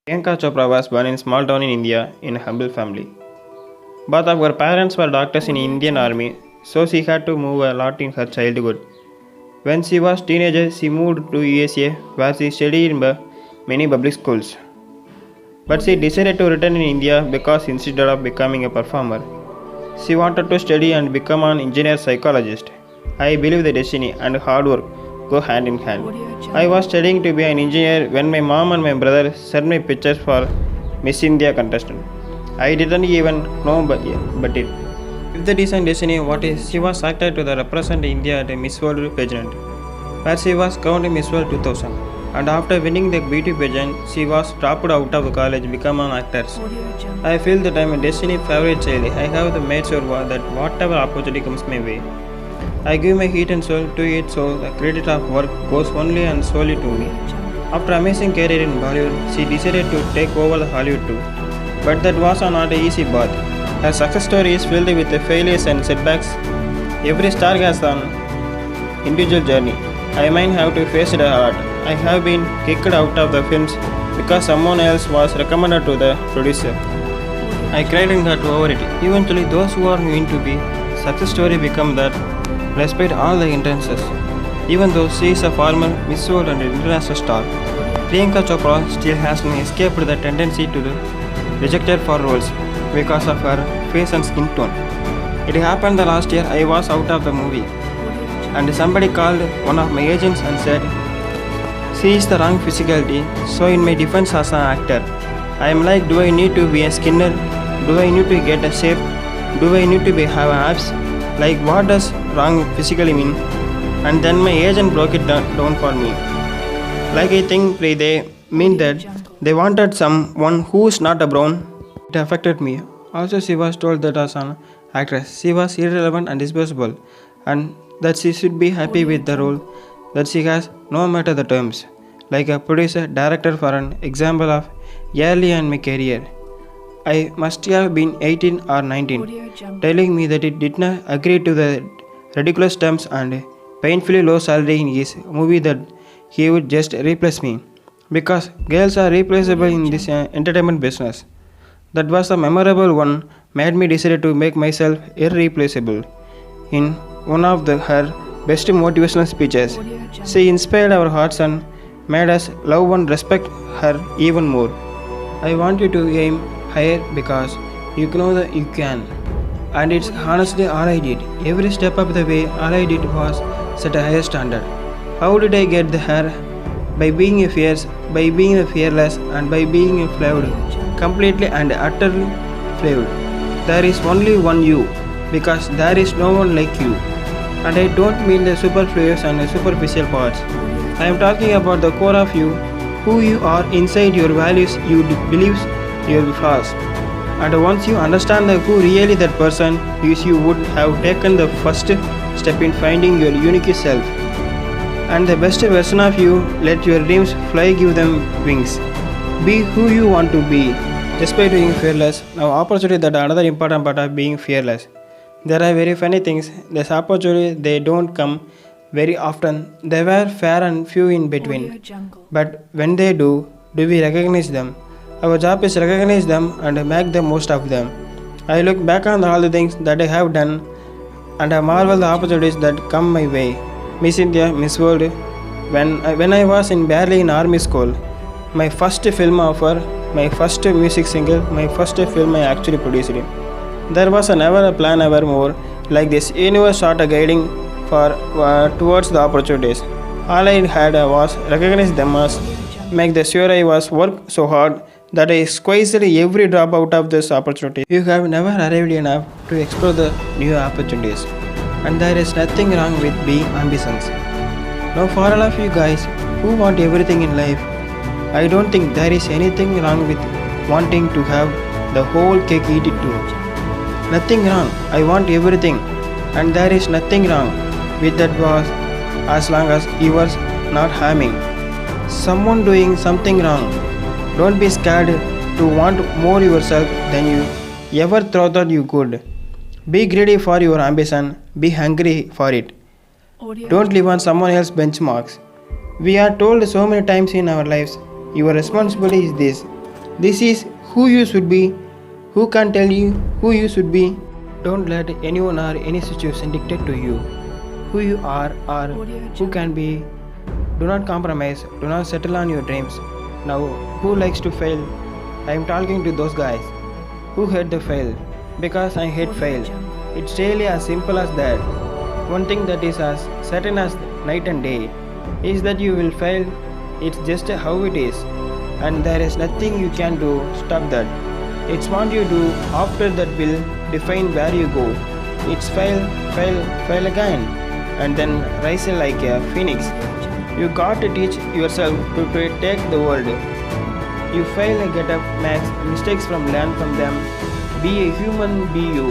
Priyanka Chopra was born in a small town in India in a humble family. Both of her parents were doctors in Indian Army, so she had to move a lot in her childhood. When she was teenager, she moved to USA where she studied in many public schools. But she decided to return in India because instead of becoming a performer, she wanted to study and become an engineer psychologist. I believe the destiny and hard work go hand in hand. I was studying to be an engineer when my mom and my brother sent me pictures for Miss India contestant. I didn't even know but it. If that is an destiny, what is? She was selected to represent India at a Miss World pageant, where she was crowned Miss World 2000. And after winning the beauty pageant, she was dropped out of college, become an actress. I feel that I am a destiny favorite child. I have made sure that whatever opportunity comes my way, I give my heart and soul to it, so the credit of work goes only and solely to me. After amazing career in Bollywood, she decided to take over the Hollywood too. But that was not an easy path. Her success story is filled with failures and setbacks. Every star has an individual journey. I might have to face it a lot. I have been kicked out of the films because someone else was recommended to the producer. I cried and got over it. Eventually, those who are meant to be success story become that, despite all the hindrances. Even though she is a former Miss World and international star, Priyanka Chopra still hasn't escaped the tendency to be rejected for roles because of her face and skin tone. It happened the last year I was out of the movie, and somebody called one of my agents and said, "She is the wrong physicality." So in my defense as an actor, I am like, do I need to be a skinner? Do I need to get a shape? Do I need to have abs? Like, what does wrong physically mean? And then my agent broke it down for me. Like, I think they mean that they wanted someone who's not a brown. It affected me. Also, she was told that as an actress, she was irrelevant and disposable, and that she should be happy with the role that she has, no matter the terms. Like a producer, director, for an example of early in my career, I must have been 18 or 19, telling me that it did not agree to the ridiculous terms and painfully low salary in his movie, that he would just replace me. Because girls are replaceable in this entertainment business. That was a memorable one, made me decide to make myself irreplaceable. In one of her best motivational speeches, she inspired our hearts and made us love and respect her even more. I want you to aim higher because you know that you can. And it's honestly all I did. Every step of the way, all I did was set a higher standard. How did I get there? By being fierce, by being fearless, and by being flawed, completely and utterly flawed. There is only one you, because there is no one like you. And I don't mean the superfluous and superficial parts. I am talking about the core of you, who you are inside, your values, your beliefs, your flaws. And once you understand who really that person is, you would have taken the first step in finding your unique self. And the best version of you, let your dreams fly, give them wings. Be who you want to be, despite being fearless. Now, opportunity, that another important part of being fearless. There are very funny things. This opportunity, they don't come very often. They were fair and few in between. But when they do we recognize them? Our job is recognize them and make the most of them. I look back on all the things that I have done, and I marvel the opportunities that come my way. Miss India, Miss World. When I was barely in army school, my first film offer, my first music single, my first film I actually produced. There was never a plan ever more like this. Universe started guiding towards the opportunities. All I had was recognize them as make the sure I was work so hard that I squeezed every drop out of this opportunity. You have never arrived enough to explore the new opportunities, and there is nothing wrong with being ambitious. Now, for all of you guys who want everything in life, I don't think there is anything wrong with wanting to have the whole cake, eat it too. Nothing wrong. I want everything, and there is nothing wrong with that was, as long as you are not harming someone doing something wrong. Don't be scared to want more yourself than you ever thought that you could. Be greedy for your ambition. Be hungry for it. Don't live on someone else's benchmarks. We are told so many times in our lives, your responsibility is this, This is who you should be. Who can tell you who you should be? Don't let anyone or any situation dictate to you who you are or who can be. Do not compromise. Do not settle on your dreams. Now, who likes to fail? I am talking to those guys who hate the fail because I hate fail. It's really as simple as that. One thing that is as certain as night and day is that you will fail. It's just how it is, and there is nothing you can do stop that. It's what you do after that will define where you go. It's fail, fail, fail again, and then rise like a phoenix. You got to teach yourself to take the world. You fail, get up, make mistakes from learn from them. Be a human, be you.